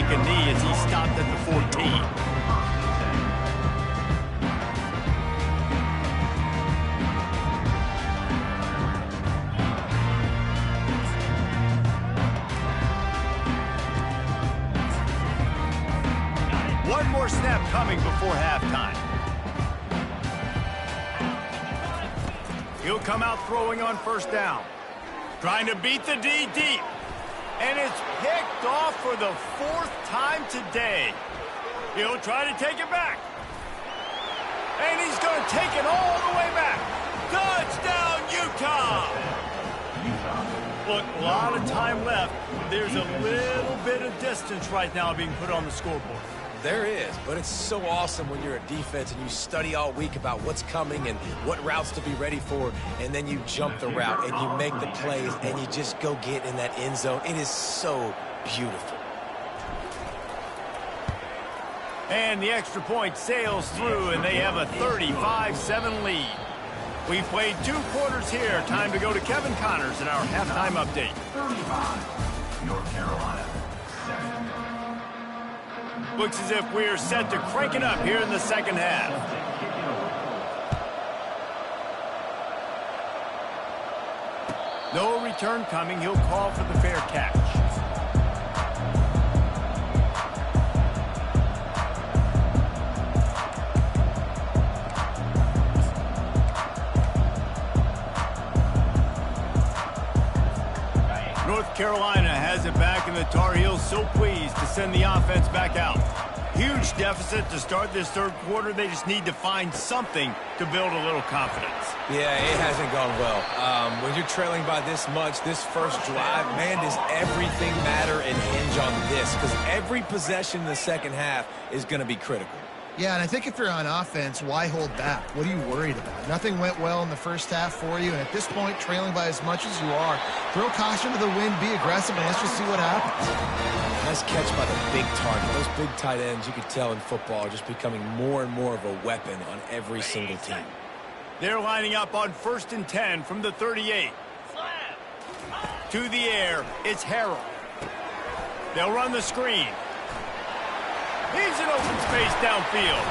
take a knee as he stopped at the 14. One more snap coming before halftime. He'll come out throwing on first down. Trying to beat the D deep. And it's picked off for the 4th time today. He'll try to take it back. And he's going to take it all the way back. Touchdown, Utah! Look, a lot of time left. There's a little bit of distance right now being put on the scoreboard. There is, but it's so awesome when you're a defense and you study all week about what's coming and what routes to be ready for, and then you jump the route and you make the plays and you just go get in that end zone. It is so beautiful. And the extra point sails through, and they have a 35-7 lead. We've played 2 quarters here. Time to go to Kevin Connors in our halftime update. 35, North Carolina. Looks as if we're set to crank it up here in the second half. No return coming. He'll call for the fair catch. North Carolina has it back, and the Tar Heels so pleased to send the offense back out. Huge deficit to start this 3rd quarter. They just need to find something to build a little confidence. Yeah, it hasn't gone well. When you're trailing by this much, this first drive, man, does everything matter and hinge on this, because every possession in the second half is going to be critical. Yeah, and I think if you're on offense, why hold back? What are you worried about? Nothing went well in the first half for you, and at this point, trailing by as much as you are, throw caution to the wind, be aggressive, and let's just see what happens. Nice catch by the big target. Those big tight ends, you could tell in football, are just becoming more and more of a weapon on every single team. They're lining up on 1st and 10 from the 38. To the air, it's Harrell. They'll run the screen. He's in open space downfield.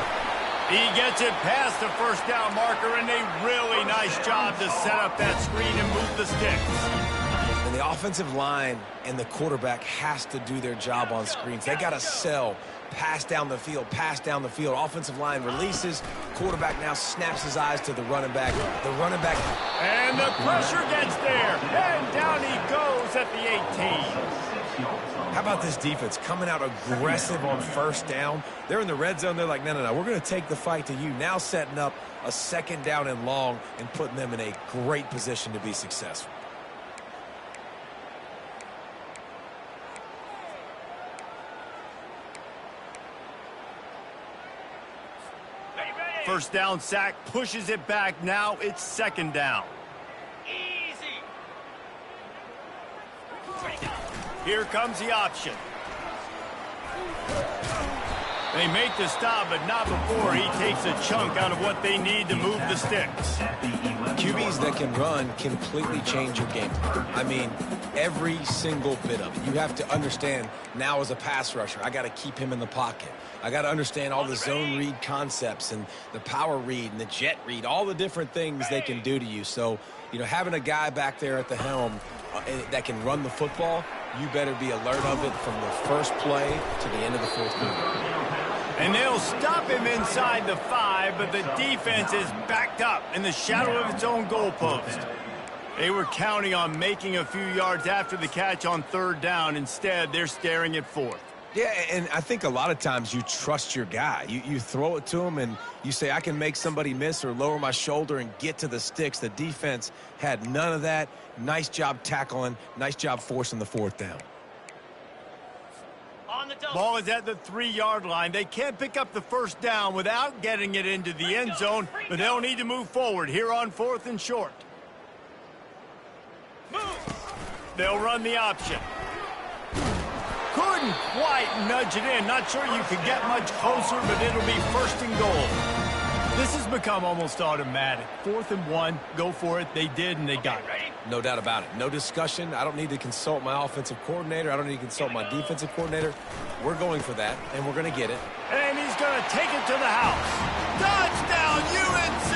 He gets it past the first down marker, and a really nice job to set up that screen and move the sticks. And the offensive line and the quarterback has to do their job on screens. They got to sell, pass down the field, pass down the field. Offensive line releases. Quarterback now snaps his eyes to the running back. The running back. And the pressure gets there. And down he goes at the 18. How about this defense coming out aggressive on first down? They're in the red zone. They're like, no, we're going to take the fight to you. Now setting up a 2nd down and long and putting them in a great position to be successful. First down sack, pushes it back. Now it's 2nd down. Here comes the option. They make the stop, but not before he takes a chunk out of what they need to move the sticks. QBs that can run completely change your game. I mean, every single bit of it. You have to understand now as a pass rusher, I got to keep him in the pocket. I got to understand all the zone read concepts and the power read and the jet read, all the different things they can do to you. So, having a guy back there at the helm that can run the football, you better be alert of it from the first play to the end of the 4th quarter. And they'll stop him inside the 5, but the defense is backed up in the shadow of its own goalpost. They were counting on making a few yards after the catch on 3rd down. Instead, they're staring at 4th. Yeah, and I think a lot of times you trust your guy. You throw it to him and you say, I can make somebody miss or lower my shoulder and get to the sticks. The defense had none of that. Nice job tackling. Nice job forcing the 4th down. Ball is at the 3-yard line. They can't pick up the first down without getting it into the end zone, but they'll need to move forward here on 4th and short. They'll run the option. Couldn't quite nudge it in. Not sure you could get much closer, but it'll be 1st and goal. This has become almost automatic. 4th and 1, go for it. They did, and they got it. No doubt about it. No discussion. I don't need to consult my offensive coordinator. I don't need to consult my defensive coordinator. We're going for that, and we're going to get it. And he's going to take it to the house. Touchdown, UNC!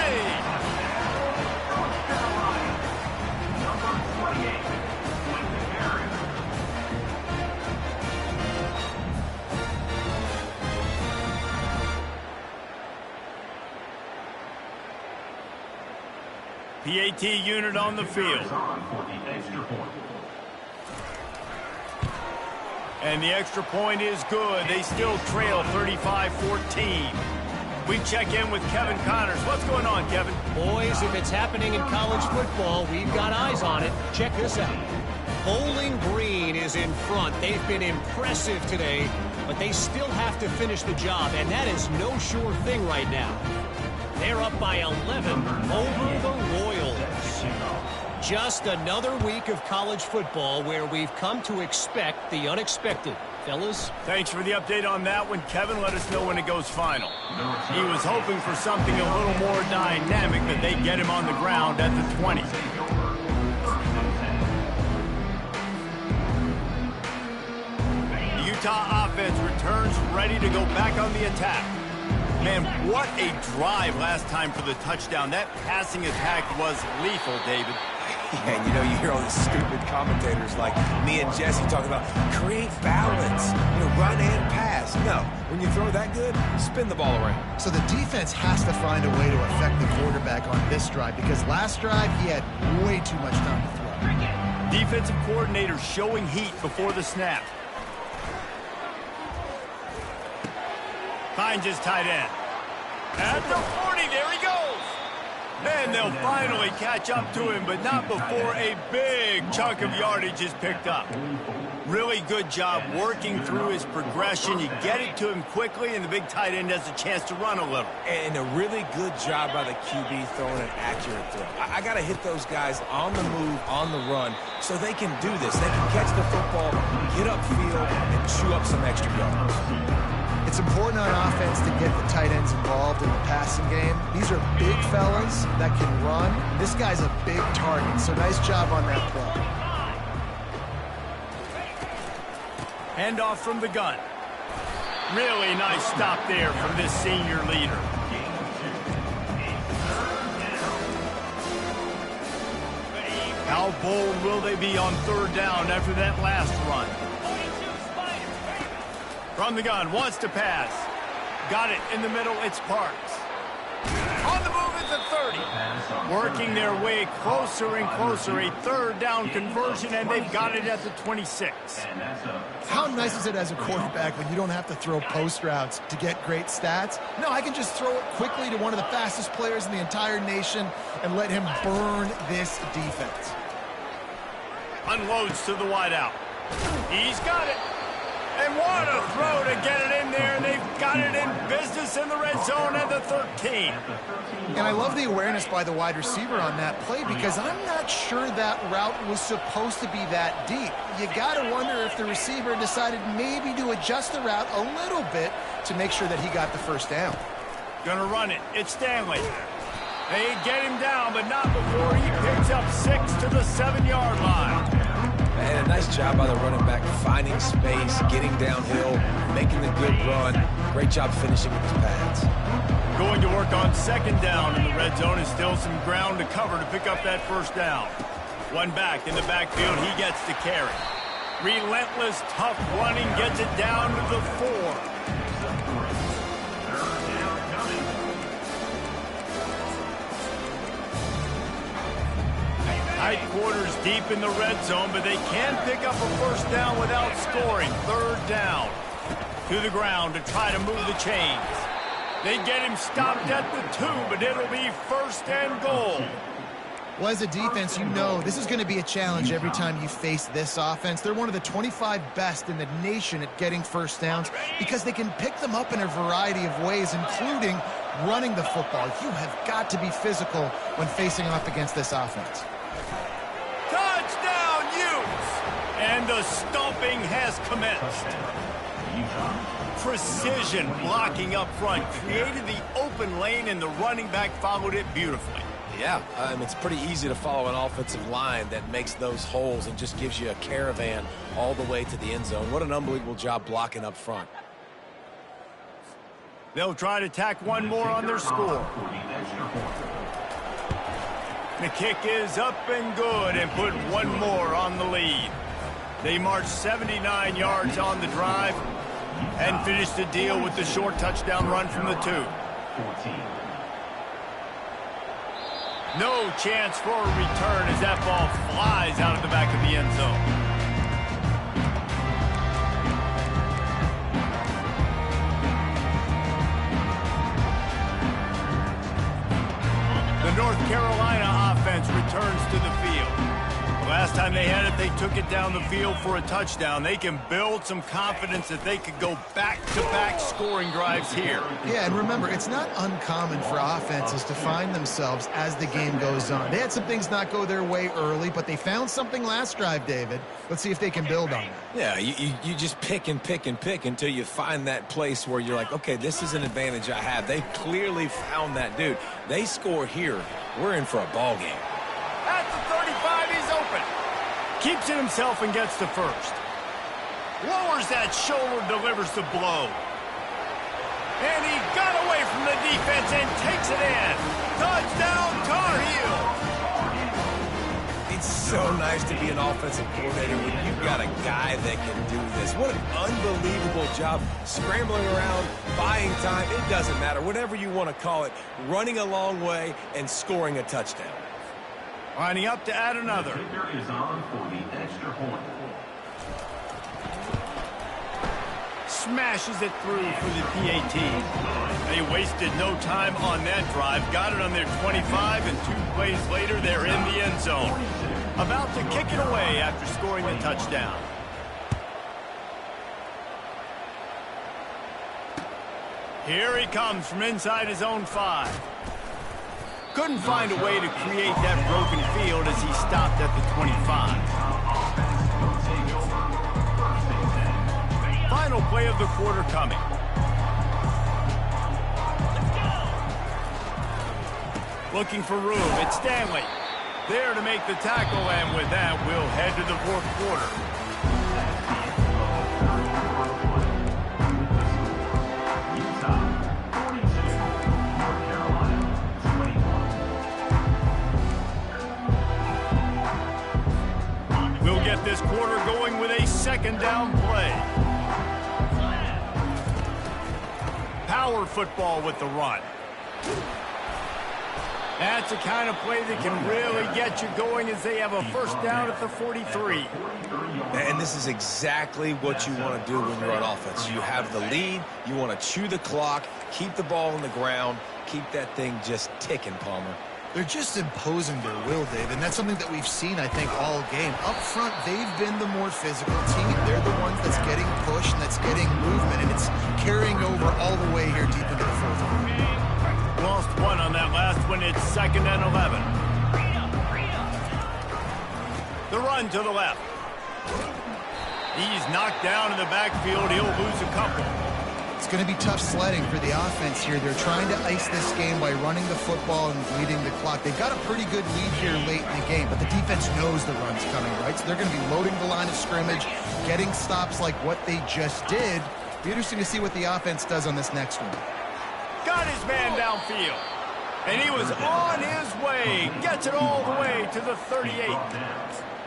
PAT unit on the field. And the extra point is good. They still trail 35-14. We check in with Kevin Connors. What's going on, Kevin? Boys, if it's happening in college football, we've got eyes on it. Check this out. Bowling Green is in front. They've been impressive today, but they still have to finish the job, and that is no sure thing right now. They're up by 11 over the Royals. Just another week of college football where we've come to expect the unexpected. Fellas? Thanks for the update on that one, Kevin. Let us know when it goes final. He was hoping for something a little more dynamic, but they get him on the ground at the 20. The Utah offense returns ready to go back on the attack. Man, what a drive last time for the touchdown. That passing attack was lethal, David. Yeah, and you know, you hear all these stupid commentators like me and Jesse talking about create balance, run and pass. No, when you throw that good, spin the ball around. So the defense has to find a way to affect the quarterback on this drive because last drive he had way too much time to throw. Defensive coordinator showing heat before the snap. Finds his tight end. At the 40, there he goes. And they'll finally catch up to him, but not before a big chunk of yardage is picked up. Really good job working through his progression. You get it to him quickly, and the big tight end has a chance to run a little. And a really good job by the QB throwing an accurate throw. I got to hit those guys on the move, on the run, so they can do this. They can catch the football, get upfield, and chew up some extra yards. It's important on offense to get the tight ends involved in the passing game. These are big fellas that can run. This guy's a big target, so nice job on that play. Handoff from the gun. Really nice stop there from this senior leader. How bold will they be on third down after that last run? From the gun, wants to pass. Got it in the middle, it's Parks. On the move at the 30. Working their way closer and closer. A third down conversion, and they've got it at the 26. How nice is it as a quarterback when you don't have to throw post routes to get great stats? No, I can just throw it quickly to one of the fastest players in the entire nation and let him burn this defense. Unloads to the wideout. He's got it. And what a throw to get it in there. They've got it in business in the red zone at the 13. And I love the awareness by the wide receiver on that play because I'm not sure that route was supposed to be that deep. You got to wonder if the receiver decided maybe to adjust the route a little bit to make sure that he got the first down. Gonna run it. It's Stanley. They get him down, but not before he picks up 6 to the 7-yard line. And a nice job by the running back, finding space, getting downhill, making the good run. Great job finishing with his pads. Going to work on second down in the red zone is still some ground to cover to pick up that first down. One back in the backfield, he gets the carry. Relentless, tough running, gets it down to the 4. Tight quarters deep in the red zone, but they can pick up a first down without scoring. Third down. To the ground to try to move the chains. They get him stopped at the 2, but it'll be first and goal. Well, as a defense, you know this is going to be a challenge every time you face this offense. They're one of the 25 best in the nation at getting first downs because they can pick them up in a variety of ways, including running the football. You have got to be physical when facing off against this offense. Touchdown, Utes! And the stomping has commenced. Precision blocking up front created the open lane, and the running back followed it beautifully. Yeah, it's pretty easy to follow an offensive line that makes those holes and just gives you a caravan all the way to the end zone. What an unbelievable job blocking up front. They'll try to tack one more on their score. The kick is up and good and put one more on the lead. They march 79 yards on the drive and finish the deal with the short touchdown run from the 2. No chance for a return as that ball flies out of the back of the end zone. The North Carolina offense returns to the field. The last time they had it, they took it down the field for a touchdown. They can build some confidence that they could go back-to-back scoring drives here. Yeah, and remember, it's not uncommon for offenses to find themselves as the game goes on. They had some things not go their way early, but they found something last drive, David. Let's see if they can build on that. Yeah, you just pick and pick and pick until you find that place where you're like, okay, this is an advantage I have. They clearly found that, dude. They score here, we're in for a ball game. At the 35, he's open. Keeps it himself and gets to first. Lowers that shoulder, delivers the blow. And he got away from the defense and takes it in. Touchdown, Tar Heels. It's so nice to be an offensive coordinator when you've got a guy that can do this. What an unbelievable job scrambling around, buying time. It doesn't matter, whatever you want to call it, running a long way and scoring a touchdown. Lining up to add another. Kicker is on for the extra point. Smashes it through for the PAT. They wasted no time on that drive. Got it on their 25, and 2 plays later, they're in the end zone. About to kick it away after scoring the touchdown. Here he comes from inside his own 5. Couldn't find a way to create that broken field as he stopped at the 25. Final play of the quarter coming. Looking for room. It's Stanley. There to make the tackle, and with that, we'll head to the 4th quarter. We'll get this quarter going with a 2nd down play. Power football with the run. That's the kind of play that can really get you going as they have a 1st down at the 43. And this is exactly what you want to do when you're on offense. You have the lead, you want to chew the clock, keep the ball on the ground, keep that thing just ticking, Palmer. They're just imposing their will, Dave, and that's something that we've seen, I think, all game. Up front, they've been the more physical team. They're the ones that's getting pushed and that's getting movement, and it's carrying over all the way here deep into the 4th quarter. Lost one on that last one. It's 2nd and 11. The run to the left. He's knocked down in the backfield. He'll lose a couple. It's going to be tough sledding for the offense here. They're trying to ice this game by running the football and bleeding the clock. They've got a pretty good lead here late in the game, but the defense knows the run's coming, right? So they're going to be loading the line of scrimmage, getting stops like what they just did. Be interesting to see what the offense does on this next one. Got his man downfield. And he was on his way. Gets it all the way to the 38.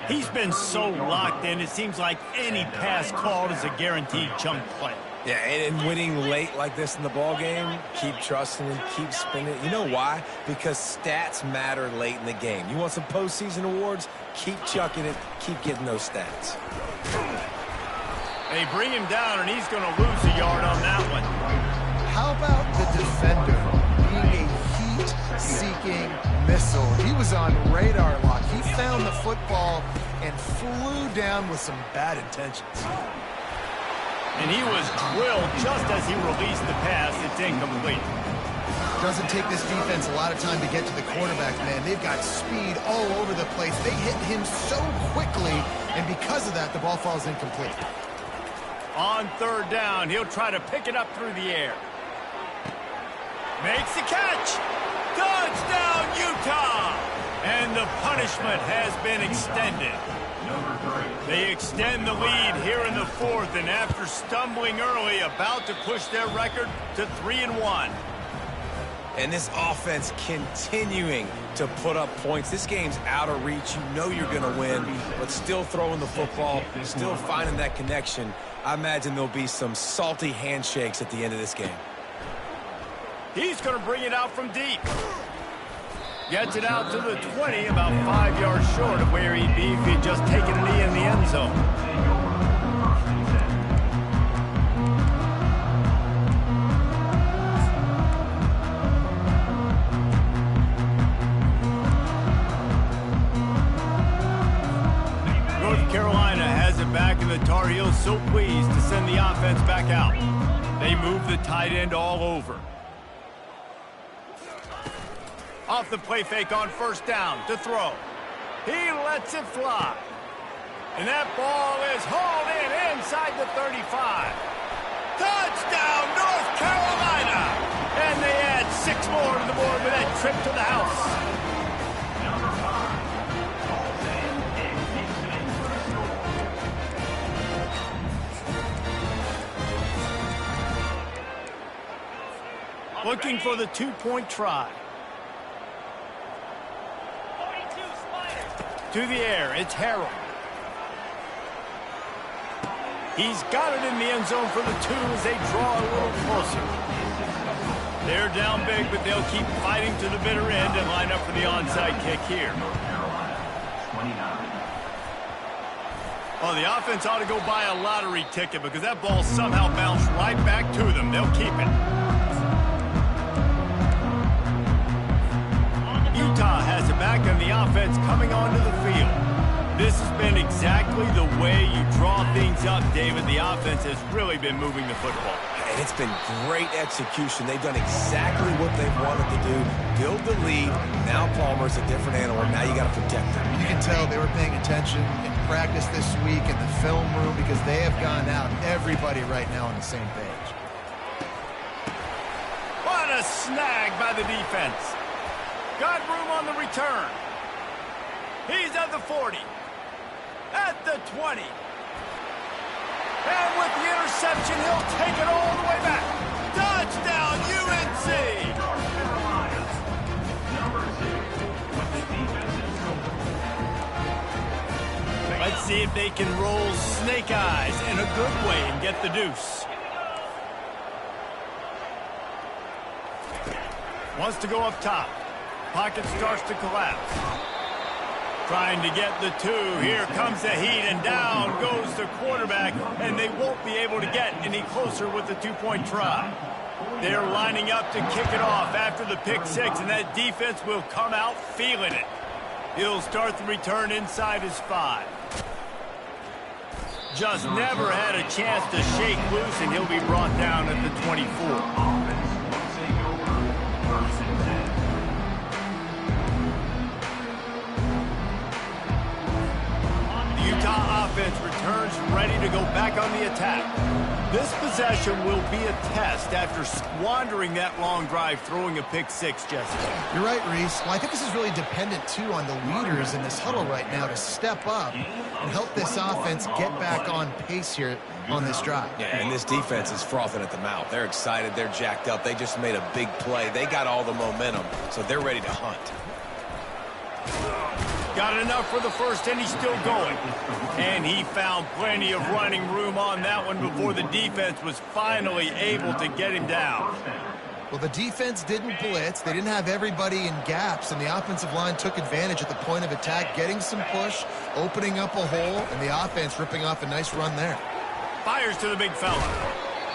He's been so locked in, it seems like any pass called is a guaranteed chunk play. Yeah, and winning late like this in the ball game, keep trusting him, keep spinning. You know why? Because stats matter late in the game. You want some postseason awards? Keep chucking it, keep getting those stats. They bring him down, and he's going to lose a yard on that one. How about the defender being a heat-seeking missile? He was on radar lock. He found the football and flew down with some bad intentions. And he was drilled just as he released the pass. It's incomplete. Doesn't take this defense a lot of time to get to the quarterback, man. They've got speed all over the place. They hit him so quickly, and because of that, the ball falls incomplete. On 3rd down, he'll try to pick it up through the air. Makes the catch. Touchdown, Utah! And the punishment has been extended. They extend the lead here in the fourth, and after stumbling early, about to push their record to 3-1. And this offense continuing to put up points. This game's out of reach. You know you're going to win, but still throwing the football, still finding that connection. I imagine there'll be some salty handshakes at the end of this game. He's going to bring it out from deep. Gets it out to the 20, about 5 yards short of where he'd be if he'd just taken a knee in the end zone. North Carolina has it back, and the Tar Heels so pleased to send the offense back out. They move the tight end all over. Off the play fake on first down to throw. He lets it fly. And that ball is hauled in inside the 35. Touchdown, North Carolina! And they add 6 more to the board with that trip to the house. Looking for the 2-point try. To the air, it's Harrell. He's got it in the end zone for the 2 as they draw a little closer. They're down big, but they'll keep fighting to the bitter end and line up for the onside kick here. Oh, the offense ought to go buy a lottery ticket because that ball somehow bounced right back to them. They'll keep it. Utah has it back, and the offense coming onto the field. This has been exactly the way you draw things up, David. The offense has really been moving the football. And it's been great execution. They've done exactly what they've wanted to do. Build the lead. Now Palmer's a different animal. Now you got to protect him. You can tell they were paying attention in practice this week in the film room because they have gone out, everybody right now on the same page. What a snag by the defense. Got room on the return. He's at the 40. At the 20. And with the interception, he'll take it all the way back. Touchdown, UNC! Let's see if they can roll snake eyes in a good way and get the deuce. Wants to go up top. Pocket starts to collapse. Trying to get the 2. Here comes the heat, and down goes the quarterback, and they won't be able to get any closer with the 2-point try. They're lining up to kick it off after the pick 6, and that defense will come out feeling it. He'll start the return inside his 5. Just never had a chance to shake loose, and he'll be brought down at the 24. Utah offense returns ready to go back on the attack. This possession will be a test after squandering that long drive throwing a pick 6, Jesse. You're right, Reese. Well, I think this is really dependent, too, on the leaders in this huddle right now to step up and help this offense get back on pace here on this drive. Yeah, and this defense is frothing at the mouth. They're excited. They're jacked up. They just made a big play. They got all the momentum, so they're ready to hunt. Got enough for the first, and he's still going. And he found plenty of running room on that one before the defense was finally able to get him down. Well, the defense didn't blitz. They didn't have everybody in gaps, and the offensive line took advantage at the point of attack, getting some push, opening up a hole, and the offense ripping off a nice run there. Fires to the big fella.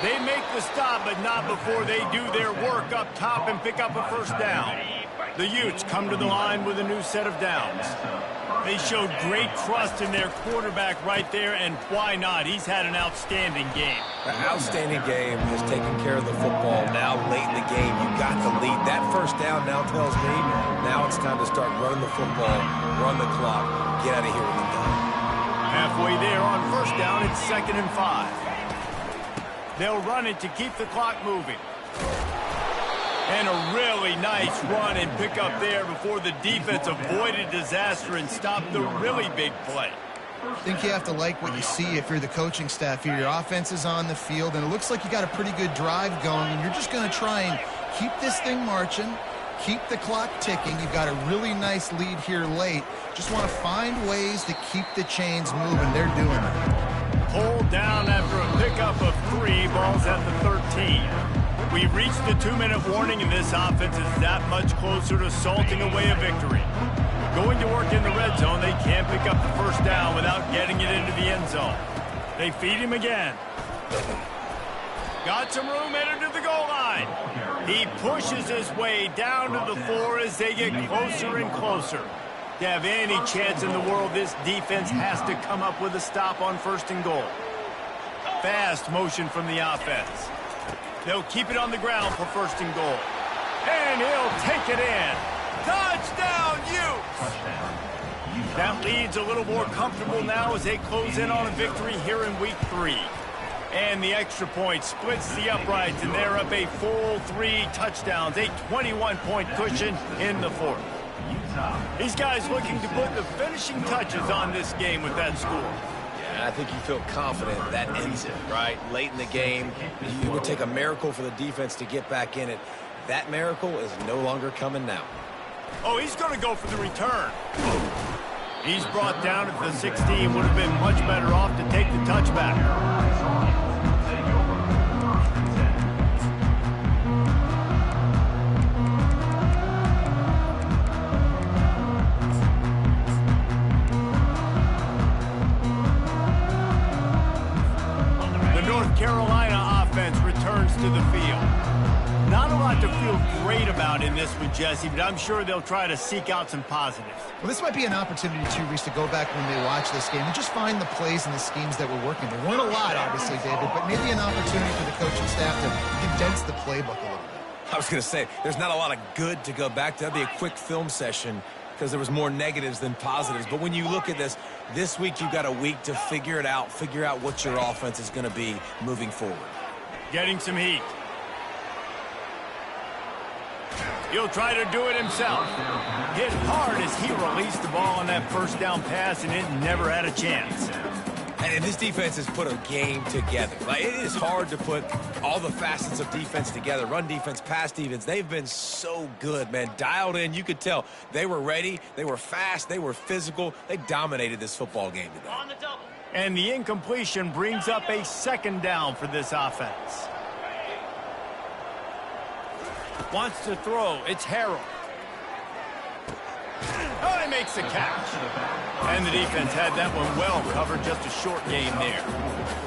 They make the stop, but not before they do their work up top and pick up a first down. The Utes come to the line with a new set of downs. They showed great trust in their quarterback right there, and why not? He's had an outstanding game. An outstanding game, has taken care of the football. Now late in the game, you got the lead. That first down now tells me now it's time to start running the football, run the clock, get out of here with the done. Halfway there on first down, it's 2nd and 5. They'll run it to keep the clock moving. And a really nice run and pick up there before the defense avoided disaster and stopped the really big play. I think you have to like what you see if you're the coaching staff here. Your offense is on the field, and it looks like you got a pretty good drive going, and you're just going to try and keep this thing marching, keep the clock ticking. You've got a really nice lead here late. Just want to find ways to keep the chains moving. They're doing it. Pulled down after a pickup of 3, balls at the 13. We've reached the 2-minute warning, and this offense is that much closer to salting away a victory. Going to work in the red zone, they can't pick up the first down without getting it into the end zone. They feed him again. Got some room headed to the goal line. He pushes his way down to the 4 as they get closer and closer. To have any chance in the world, this defense has to come up with a stop on 1st and goal. Fast motion from the offense. They'll keep it on the ground for 1st and goal. And he'll take it in. Touchdown, Utes! That lead's a little more comfortable now as they close in on a victory here in week 3. And the extra point splits the uprights, and they're up a full 3 touchdowns, a 21-point cushion in the 4th. These guys looking to put the finishing touches on this game with that score. I think you feel confident that ends it, right? Late in the game, it would take a miracle for the defense to get back in it. That miracle is no longer coming now. Oh, he's going to go for the return. He's brought down at the 16. Would have been much better off to take the touchback. Carolina offense returns to the field. Not a lot to feel great about in this one, Jesse, but I'm sure they'll try to seek out some positives. Well, this might be an opportunity, too, Reese, to go back when they watch this game and just find the plays and the schemes that were working. There weren't a lot, obviously, David, but maybe an opportunity for the coaching staff to condense the playbook a little bit. I was going to say, there's not a lot of good to go back to. That'd be a quick film session because there was more negatives than positives. But when you look at this week you've got a week to figure it out, figure out what your offense is going to be moving forward. Getting some heat. He'll try to do it himself. Hit hard as he released the ball on that 1st down pass, and it never had a chance. And this defense has put a game together. Like, it is hard to put all the facets of defense together. Run defense, pass defense. They've been so good, man. Dialed in. You could tell they were ready. They were fast. They were physical. They dominated this football game today. On the double. And the incompletion brings up a 2nd down for this offense. Wants to throw. It's Harrell. Oh, he makes the catch. And the defense had that one well covered, just a short game there.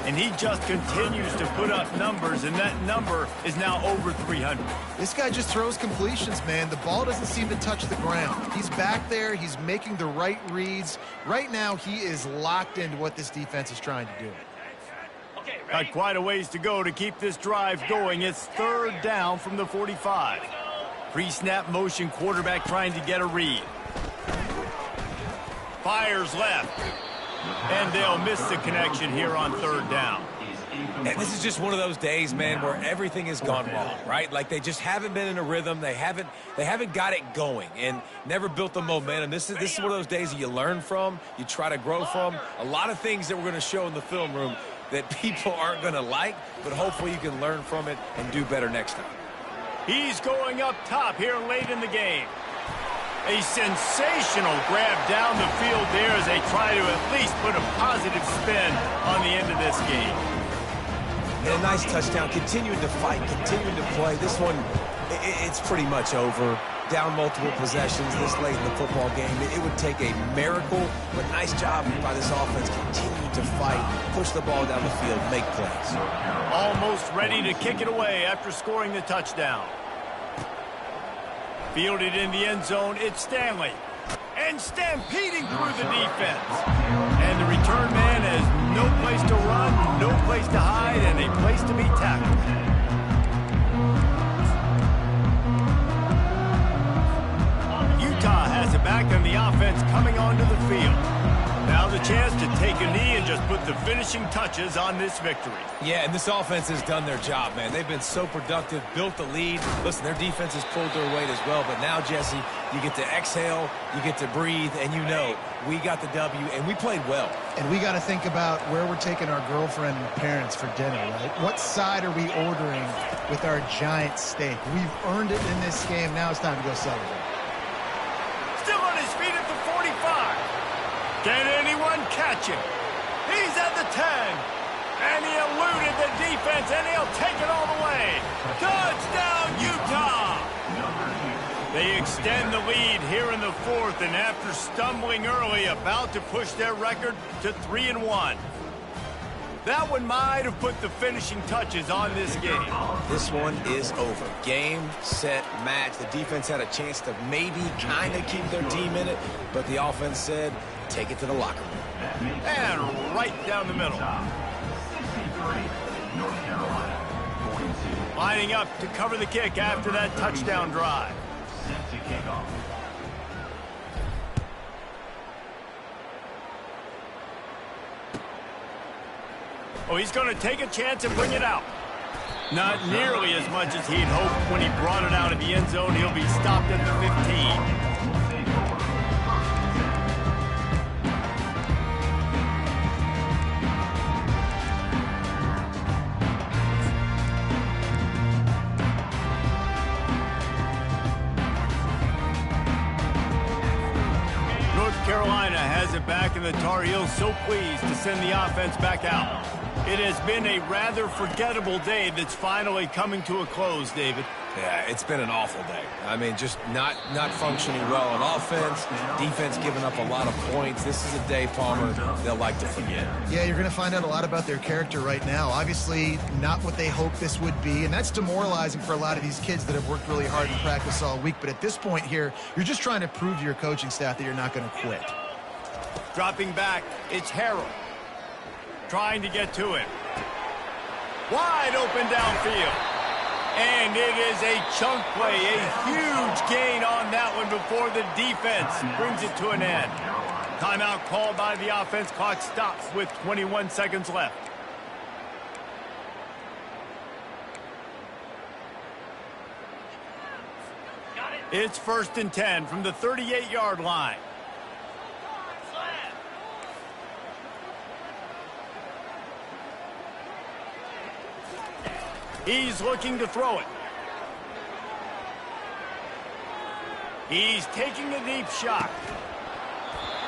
And he just continues to put up numbers, and that number is now over 300. This guy just throws completions, man. The ball doesn't seem to touch the ground. He's back there. He's making the right reads. Right now, he is locked into what this defense is trying to do. Got quite a ways to go to keep this drive going. It's 3rd down from the 45. Pre-snap motion, quarterback trying to get a read. Fires left. And they'll miss the connection here on 3rd down. And this is just one of those days, man, where everything has gone wrong, right? Like they just haven't been in a rhythm. They haven't got it going and never built the momentum. This is one of those days that you learn from, you try to grow from. A lot of things that we're going to show in the film room that people aren't going to like, but hopefully you can learn from it and do better next time. He's going up top here late in the game. A sensational grab down the field there as they try to at least put a positive spin on the end of this game. And a nice touchdown, continuing to fight, continuing to play. This one, it's pretty much over. Down multiple possessions this late in the football game. It would take a miracle, but nice job by this offense continuing to fight, push the ball down the field, make plays. Almost ready to kick it away after scoring the touchdown. Fielded in the end zone, it's Stanley. And stampeding through the defense. And the return man has no place to run, no place to hide, and a place to be tackled. Utah has it back, and the offense coming onto the field. Now the chance to take a knee and just put the finishing touches on this victory. Yeah, and this offense has done their job, man. They've been so productive, built the lead. Listen, their defense has pulled their weight as well. But now, Jesse, you get to exhale, you get to breathe, and you know we got the W, and we played well. And we got to think about where we're taking our girlfriend and parents for dinner, right? What side are we ordering with our giant steak? We've earned it in this game. Now it's time to go celebrate. Still on his feet at the 45. Can anyone catch him? He's at the 10. And he eluded the defense, and he'll take it all the way. Touchdown, Utah! They extend the lead here in the fourth, and after stumbling early, about to push their record to 3-1. That one might have put the finishing touches on this game. This one is over. Game, set, match. The defense had a chance to maybe kind of keep their team in it, but the offense said, take it to the locker room. And right down the middle. 63, North Carolina, 42. Lining up to cover the kick after that touchdown drive. Set to kick off. Oh, he's going to take a chance and bring it out. Not nearly as much as he'd hoped when he brought it out of the end zone. He'll be stopped at the 15. Carolina has it back, and the Tar Heels so pleased to send the offense back out. It has been a rather forgettable day that's finally coming to a close, David. Yeah, it's been an awful day. I mean, just not functioning well on offense, defense giving up a lot of points. This is a day, Palmer, they'll like to forget. Yeah, you're going to find out a lot about their character right now. Obviously, not what they hoped this would be, and that's demoralizing for a lot of these kids that have worked really hard in practice all week. But at this point here, you're just trying to prove to your coaching staff that you're not going to quit. Dropping back, it's Harrell. Trying to get to it. Wide open downfield. And it is a chunk play, a huge gain on that one before the defense brings it to an end. Timeout called by the offense. Clock stops with 21 seconds left. It's 1st and 10 from the 38-yard line. He's looking to throw it. He's taking a deep shot.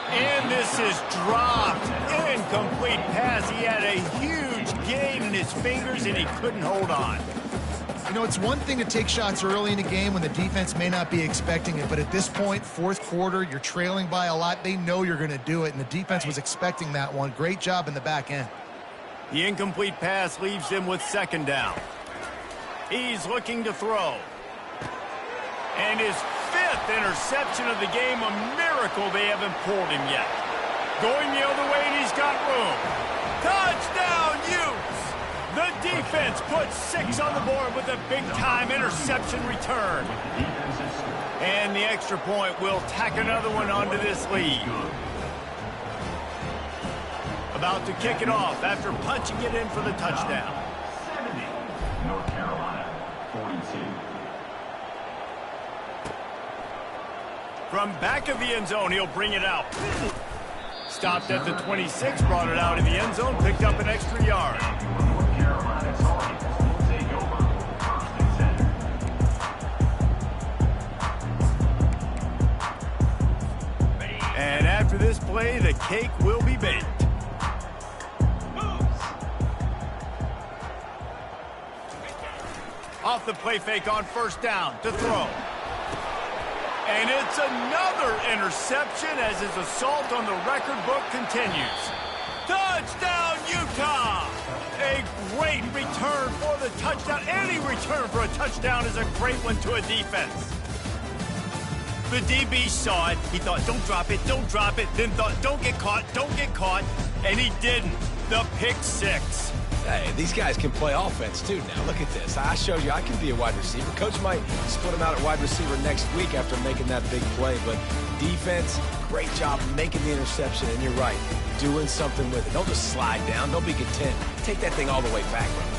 And this is dropped. Incomplete pass. He had a huge gain in his fingers, and he couldn't hold on. You know, it's one thing to take shots early in the game when the defense may not be expecting it, but at this point, fourth quarter, you're trailing by a lot. They know you're going to do it, and the defense was expecting that one. Great job in the back end. The incomplete pass leaves him with 2nd down. He's looking to throw. And his 5th interception of the game, a miracle they haven't pulled him yet. Going the other way, and he's got room. Touchdown, Utes! The defense puts 6 on the board with a big-time interception return. And the extra point will tack another one onto this lead. About to kick it off after punching it in for the touchdown. 70, North Carolina, 42. From back of the end zone, he'll bring it out. Stopped at the 26, brought it out in the end zone, picked up an extra yard. North Carolina Tar Heels take over 1st and 10. And after this play, the cake will be baked. Off the play fake on 1st down to throw. And it's another interception as his assault on the record book continues. Touchdown, Utah! A great return for the touchdown. Any return for a touchdown is a great one to a defense. The DB saw it. He thought, don't drop it, don't drop it. Then thought, don't get caught, and he didn't. The pick 6. Hey, these guys can play offense, too, now. Look at this. I showed you I can be a wide receiver. Coach might split him out at wide receiver next week after making that big play. But defense, great job making the interception. And you're right, doing something with it. Don't just slide down. Don't be content. Take that thing all the way back.